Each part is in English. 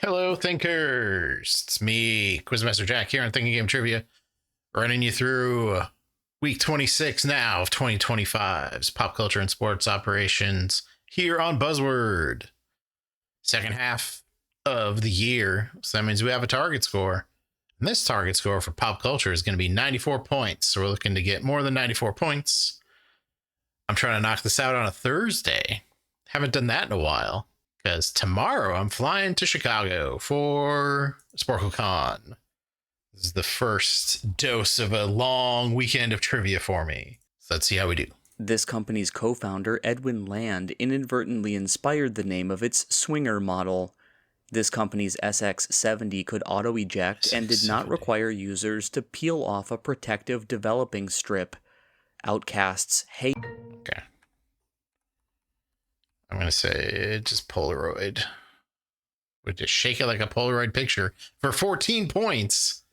Hello, thinkers. It's me, Quizmaster Jack, here on Thinking Game Trivia, running you through week 26 now of 2025's pop culture and sports operations here on Buzzword. Second half of the year, so that means we have a target score. And this target score for pop culture is going to be 94 points. So we're looking to get more than 94 points. I'm trying to knock this out on a Thursday. Haven't done that in a while, because tomorrow I'm flying to Chicago for SporkleCon. This is the first dose of a long weekend of trivia for me. So let's see how we do. This company's co-founder, Edwin Land, inadvertently inspired the name of its Swinger model. This company's SX70 could auto-eject and did not require users to peel off a protective developing strip. Outcasts hate... Okay. I'm going to say just Polaroid. Would just shake it like a Polaroid picture for 14 points.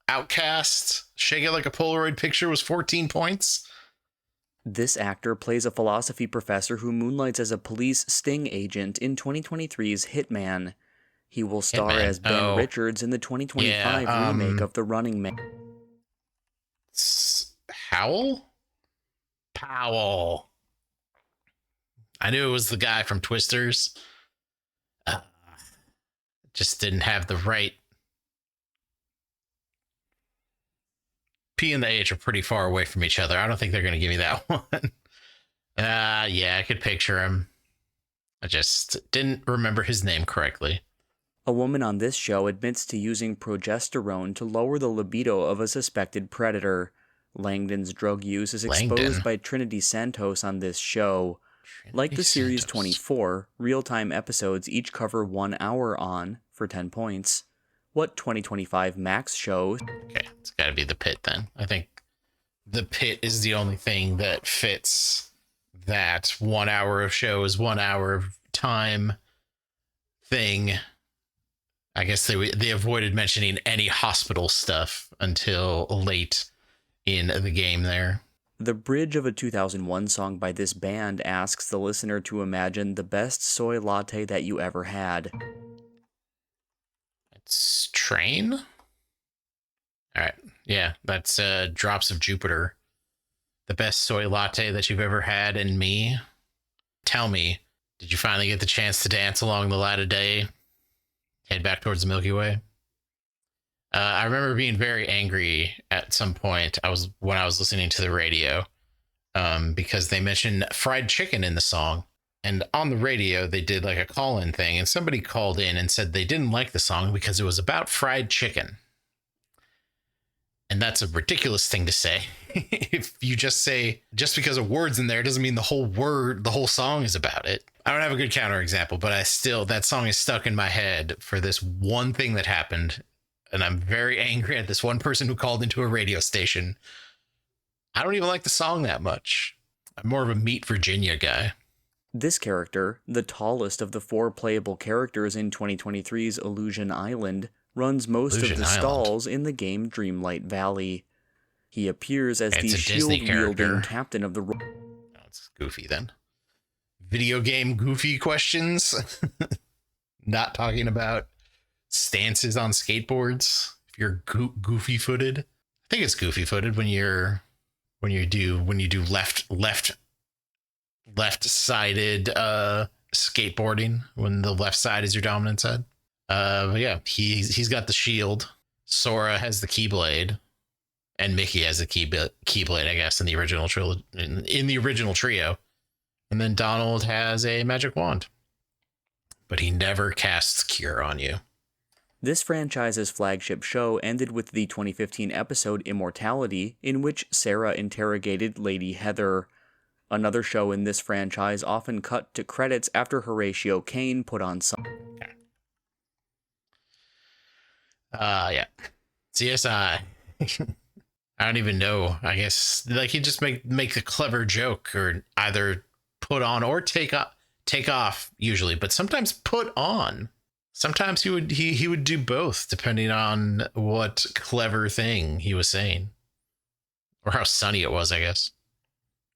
Outcast, shake it like a Polaroid picture was 14 points. This actor plays a philosophy professor who moonlights as a police sting agent in 2023's Hitman. He will star as Ben Richards in the 2025 remake of The Running Man. Powell. I knew it was the guy from Twisters. Just didn't have the right. P and the H are pretty far away from each other. I don't think they're going to give me that one. Yeah, I could picture him. I just didn't remember his name correctly. A woman on this show admits to using progesterone to lower the libido of a suspected predator. Langdon's drug use is exposed by Trinity Santos on this show. Like the series 24, real-time episodes each cover 1 hour on, for 10 points. What 2025 Max show? Okay, it's got to be The Pit then. I think The Pit is the only thing that fits that 1 hour of show is 1 hour of time thing. I guess they avoided mentioning any hospital stuff until late in the game there. The bridge of a 2001 song by this band asks the listener to imagine the best soy latte that you ever had. It's Train? All right. Yeah, that's Drops of Jupiter. The best soy latte that you've ever had, and me. Tell me, did you finally get the chance to dance along the light of day? Head back towards the Milky Way? I remember being very angry at some point. When I was listening to the radio, because they mentioned fried chicken in the song, and on the radio they did like a call-in thing, and somebody called in and said they didn't like the song because it was about fried chicken. And that's a ridiculous thing to say. If you just say just because a word's in there doesn't mean the whole song is about it. I don't have a good counterexample, but that song is stuck in my head for this one thing that happened. And I'm very angry at this one person who called into a radio station. I don't even like the song that much. I'm more of a Meet Virginia guy. This character, the tallest of the 4 playable characters in 2023's Illusion Island, runs most of the stalls in the game Dreamlight Valley. He appears as the shield-wielding captain of the... Oh, it's Goofy then. Video game Goofy questions? Not talking about stances on skateboards. If you're goofy-footed, I think it's goofy-footed when you do left-sided skateboarding, when the left side is your dominant side. But yeah, he's got the shield. Sora has the Keyblade, and Mickey has the Keyblade, I guess, in the original trio. And then Donald has a magic wand, but he never casts Cure on you. This franchise's flagship show ended with the 2015 episode Immortality, in which Sarah interrogated Lady Heather. Another show in this franchise often cut to credits after Horatio Kane put on some... Okay. Yeah. CSI. I don't even know. I guess like he just make a clever joke, or either put on or take off usually, but sometimes put on. Sometimes he would do both, depending on what clever thing he was saying, or how sunny it was. I guess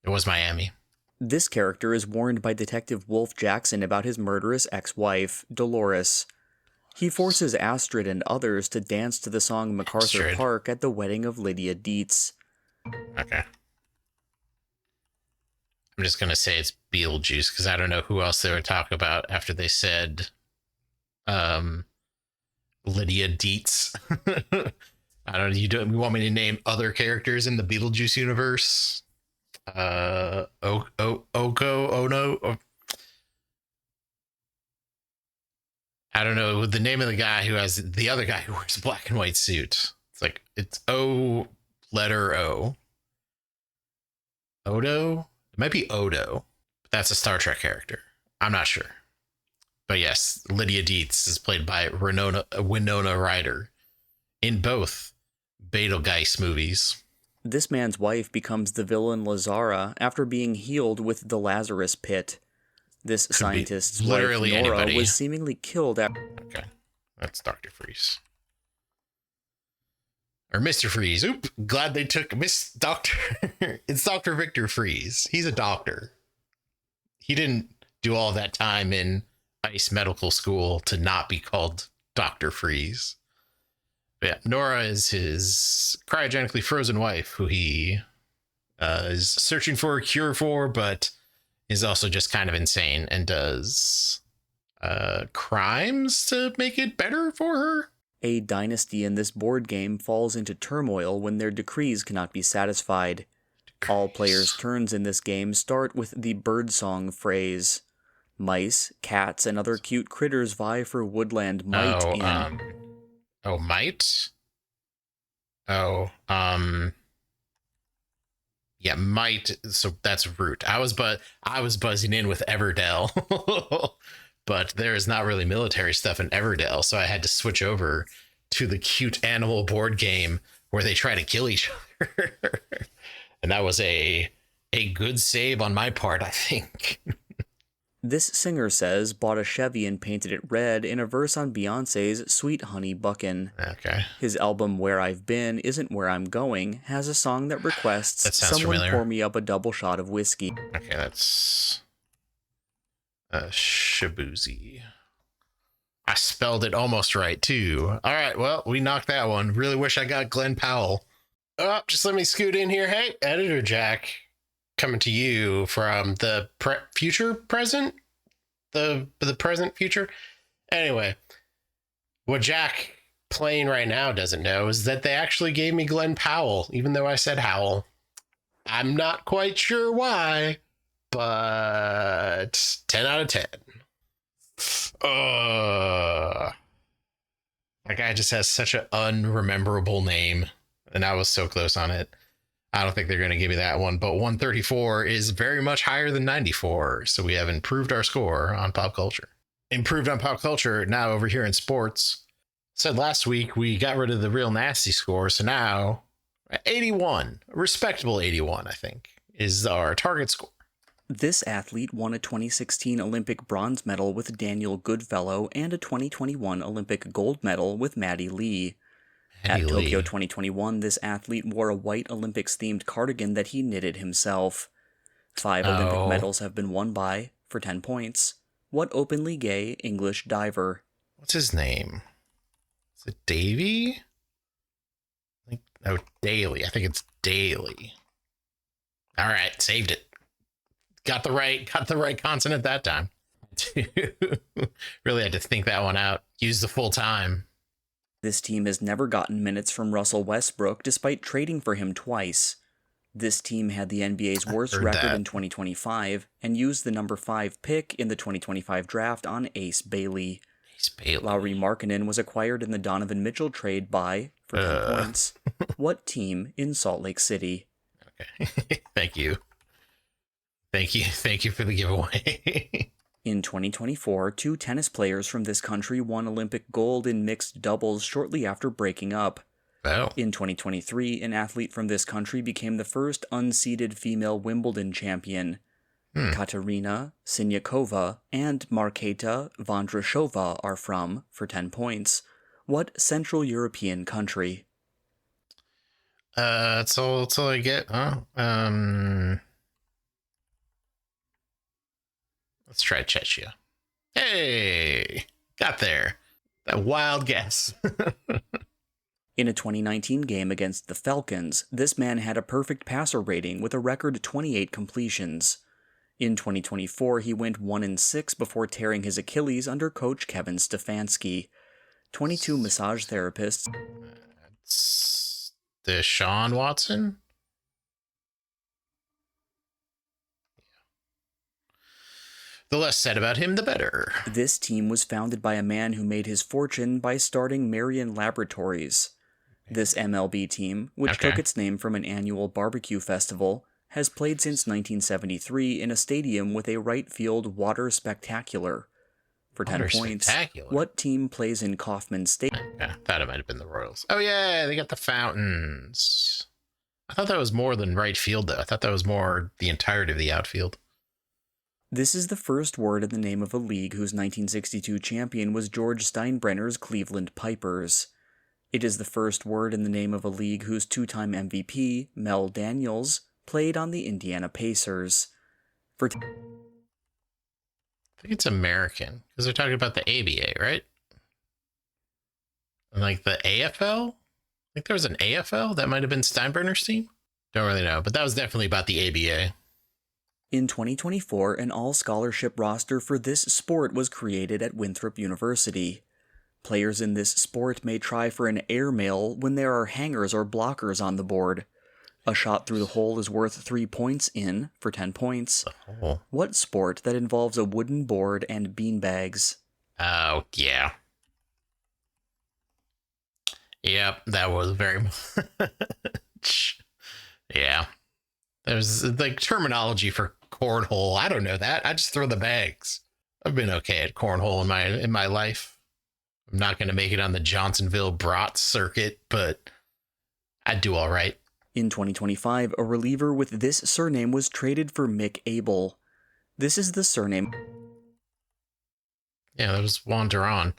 it was Miami. This character is warned by Detective Wolf Jackson about his murderous ex-wife, Dolores. He forces Astrid and others to dance to the song MacArthur Park at the wedding of Lydia Dietz. Okay. I'm just going to say it's Beetlejuice because I don't know who else they would talk about after they said Lydia Dietz. I don't know. You want me to name other characters in the Beetlejuice universe? Oko, Ono. I don't know the name of the guy who has the other guy who wears a black and white suit. It's O letter O. Odo? It might be Odo. But that's a Star Trek character. I'm not sure. But yes, Lydia Dietz is played by Winona Ryder in both Betelgeuse movies. This man's wife becomes the villain Lazara after being healed with the Lazarus Pit. This scientist's wife, Nora, was seemingly killed after... Okay, that's Dr. Freeze. Or Mr. Freeze. Oop, glad they took Miss Doctor. It's Dr. Victor Freeze. He's a doctor. He didn't do all that time in ICE medical school to not be called Dr. Freeze. But yeah, Nora is his cryogenically frozen wife, who he is searching for a cure for, but is also just kind of insane and does crimes to make it better for her. A dynasty in this board game falls into turmoil when their decrees cannot be satisfied. All players' turns in this game start with the birdsong phrase. Mice, cats, and other cute critters vie for woodland might might? Yeah, might. So that's root. I was buzzing in with Everdell. But there is not really military stuff in Everdell, so I had to switch over to the cute animal board game where they try to kill each other. And that was a good save on my part, I think. This singer says bought a Chevy and painted it red in a verse on Beyonce's Sweet Honey Buckin'. Okay. His album Where I've Been Isn't Where I'm Going has a song that requests someone familiar. Pour me up a double shot of whiskey. Okay, that's Shabuzi. I spelled it almost right too. All right, well, we knocked that one. Really wish I got Glenn Powell. Oh, just let me scoot in here. Hey, Editor Jack, coming to you from the future present, the present future. Anyway, what Jack playing right now doesn't know is that they actually gave me Glenn Powell, even though I said Howell. I'm not quite sure why, but 10 out of 10. That guy just has such an unrememberable name, and I was so close on it. I don't think they're going to give me that one, but 134 is very much higher than 94, so we have improved our score on pop culture. Improved on pop culture now over here in sports. Said last week we got rid of the real nasty score, so now 81, a respectable 81, I think, is our target score. This athlete won a 2016 Olympic bronze medal with Daniel Goodfellow and a 2021 Olympic gold medal with Maddie Lee. At Tokyo 2021, this athlete wore a white Olympics-themed cardigan that he knitted himself. 5 Olympic medals have been won by, for 10 points, what openly gay English diver? What's his name? Is it Davy? Daly. I think it's Daly. All right, saved it. Got the right consonant that time. Really had to think that one out. Use the full time. This team has never gotten minutes from Russell Westbrook despite trading for him twice. This team had the NBA's worst record in 2025 and used the number 5 pick in the 2025 draft on Ace Bailey. Lauri Markkanen was acquired in the Donovan Mitchell trade by, for 10 points, what team in Salt Lake City? Okay. Thank you for the giveaway. In 2024, 2 tennis players from this country won Olympic gold in mixed doubles shortly after breaking up. Oh. In 2023, an athlete from this country became the first unseeded female Wimbledon champion. Katerina Siniakova and Marketa Vondrashova are from, for 10 points, what Central European country? That's all I get, huh? Let's try Czechia. Hey, got there. That wild guess. In a 2019 game against the Falcons, this man had a perfect passer rating with a record 28 completions. In 2024, he went 1-6 before tearing his Achilles under coach Kevin Stefanski. 22 massage therapists. It's Deshaun Watson? The less said about him, the better. This team was founded by a man who made his fortune by starting Marion Laboratories. This MLB team, which took its name from an annual barbecue festival, has played since 1973 in a stadium with a right field water spectacular. For 10 points, what team plays in Kauffman Stadium? I thought it might have been the Royals. Oh yeah, they got the fountains. I thought that was more than right field, though. I thought that was more the entirety of the outfield. This is the first word in the name of a league whose 1962 champion was George Steinbrenner's Cleveland Pipers. It is the first word in the name of a league whose two-time MVP, Mel Daniels, played on the Indiana Pacers. I think it's American, because they're talking about the ABA, right? And like the AFL? I think there was an AFL? That might have been Steinbrenner's team? Don't really know, but that was definitely about the ABA. In 2024, an all-scholarship roster for this sport was created at Winthrop University. Players in this sport may try for an airmail when there are hangers or blockers on the board. A shot through the hole is worth 3 points for 10 points. Oh. What sport that involves a wooden board and beanbags? Oh, yeah. Yep, that was very much. Yeah. There's like terminology for cornhole. I don't know that. I just throw the bags. I've been okay at cornhole in my life. I'm not going to make it on the Johnsonville Brat circuit, but I'd do all right. In 2025, a reliever with this surname was traded for Mick Abel. This is the surname. Yeah, that was Juan Duran.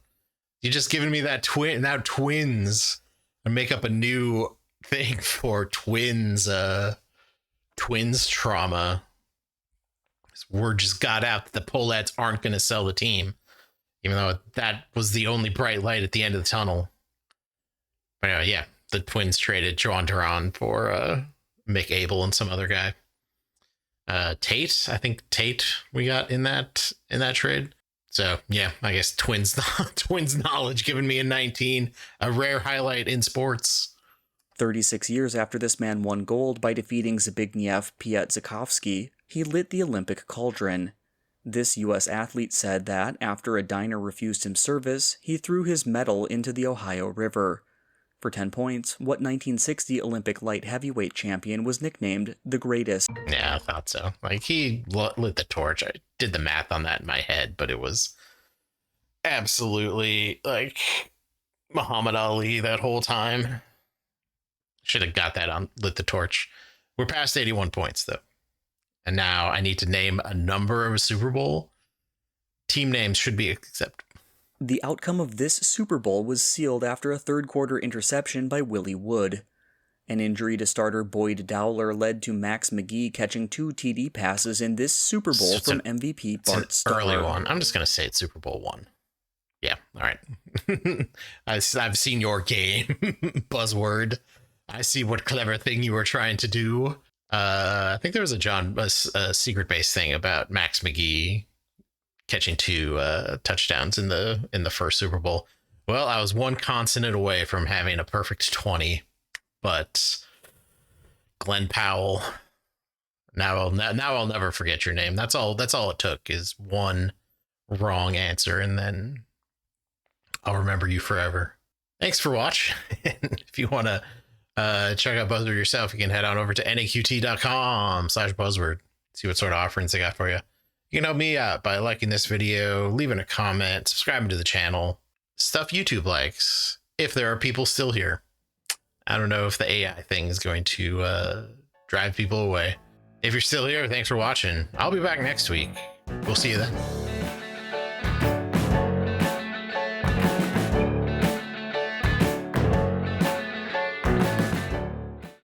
You just giving me that twins. I make up a new thing for twins. Twins trauma. This word just got out that the Polettes aren't going to sell the team, even though that was the only bright light at the end of the tunnel. But anyway, yeah, the Twins traded Juan Duran for Mick Abel and some other guy. Tate, I think Tate we got in that trade. So yeah, I guess Twins knowledge giving me a 19, a rare highlight in sports. 36 years after this man won gold by defeating Zbigniew Piatkowski, he lit the Olympic cauldron. This U.S. athlete said that, after a diner refused him service, he threw his medal into the Ohio River. For 10 points, what 1960 Olympic light heavyweight champion was nicknamed the Greatest? Yeah, I thought so. Like, he lit the torch. I did the math on that in my head, but it was absolutely, like, Muhammad Ali that whole time. Should have got that on lit the torch. We're past 81 points, though. And now I need to name a number of a Super Bowl. Team names should be acceptable. The outcome of this Super Bowl was sealed after a third-quarter interception by Willie Wood. An injury to starter Boyd Dowler led to Max McGee catching 2 TD passes in this Super Bowl from MVP Bart Starr. Early one. I'm just going to say it's Super Bowl 1. Yeah, all right. I've seen your game, Buzzword. I see what clever thing you were trying to do. I think there was a secret base thing about Max McGee catching 2 touchdowns in the first Super Bowl. Well, I was one consonant away from having a perfect 20, but Glenn Powell. Now I'll never forget your name. That's all it took is one wrong answer, and then I'll remember you forever. Thanks for watching. If you want to check out Buzzword yourself, you can head on over to naqt.com/Buzzword. See what sort of offerings they got for you. You can help me out by liking this video, leaving a comment, subscribing to the channel. Stuff YouTube likes, if there are people still here. I don't know if the AI thing is going to drive people away. If you're still here, thanks for watching. I'll be back next week. We'll see you then.